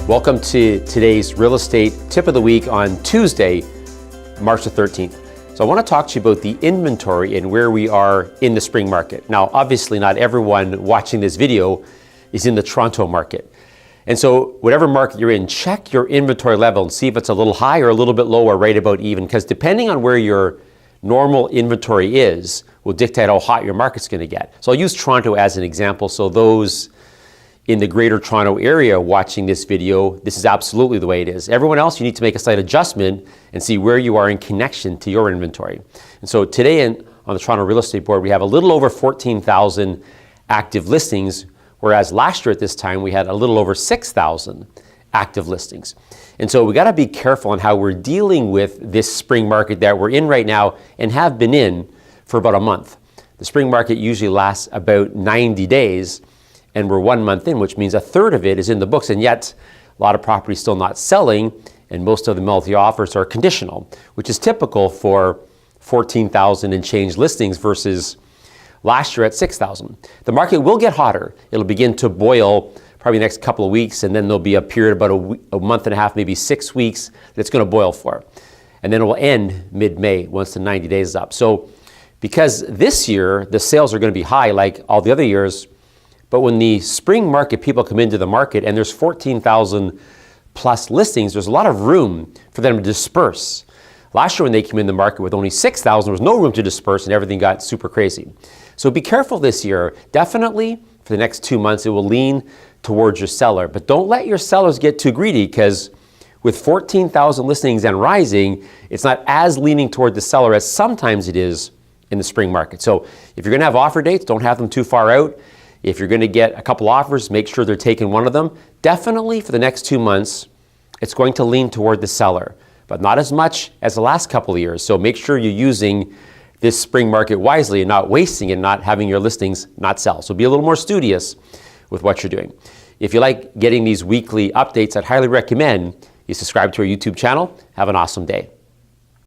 Welcome to today's real estate tip of the week on Tuesday, March the 13th. So I want to talk to you about the inventory and where we are in the spring market. Now, obviously not everyone watching this video is in the Toronto market. And so whatever market you're in, check your inventory level and see if it's a little high or a little bit low or right about even, because depending on where your normal inventory is will dictate how hot your market's going to get. So I'll use Toronto as an example. So those in the greater Toronto area watching this video, this is absolutely the way it is. Everyone else, you need to make a slight adjustment and see where you are in connection to your inventory. And so today on the Toronto Real Estate Board, we have a little over 14,000 active listings, whereas last year at this time, we had a little over 6,000 active listings. And so we got to be careful on how we're dealing with this spring market that we're in right now and have been in for about a month. The spring market usually lasts about 90 days. And we're 1 month in, which means a third of it is in the books, and yet a lot of properties still not selling, and most of the multi-offers are conditional, which is typical for 14,000 and change listings versus last year at 6,000. The market will get hotter. It'll begin to boil probably the next couple of weeks, and then there'll be a period about a month and a half, maybe 6 weeks that it's going to boil for. And then it will end mid-May once the 90 days is up. So because this year the sales are going to be high like all the other years, but when the spring market, people come into the market and there's 14,000 plus listings, there's a lot of room for them to disperse. Last year when they came in the market with only 6,000, there was no room to disperse and everything got super crazy. So be careful this year. Definitely for the next 2 months, it will lean towards your seller. But don't let your sellers get too greedy, because with 14,000 listings and rising, it's not as leaning toward the seller as sometimes it is in the spring market. So if you're going to have offer dates, don't have them too far out. If you're going to get a couple offers, make sure they're taking one of them. Definitely for the next 2 months, it's going to lean toward the seller, but not as much as the last couple of years. So make sure you're using this spring market wisely and not wasting it, not having your listings not sell. So be a little more studious with what you're doing. If you like getting these weekly updates, I'd highly recommend you subscribe to our YouTube channel. Have an awesome day.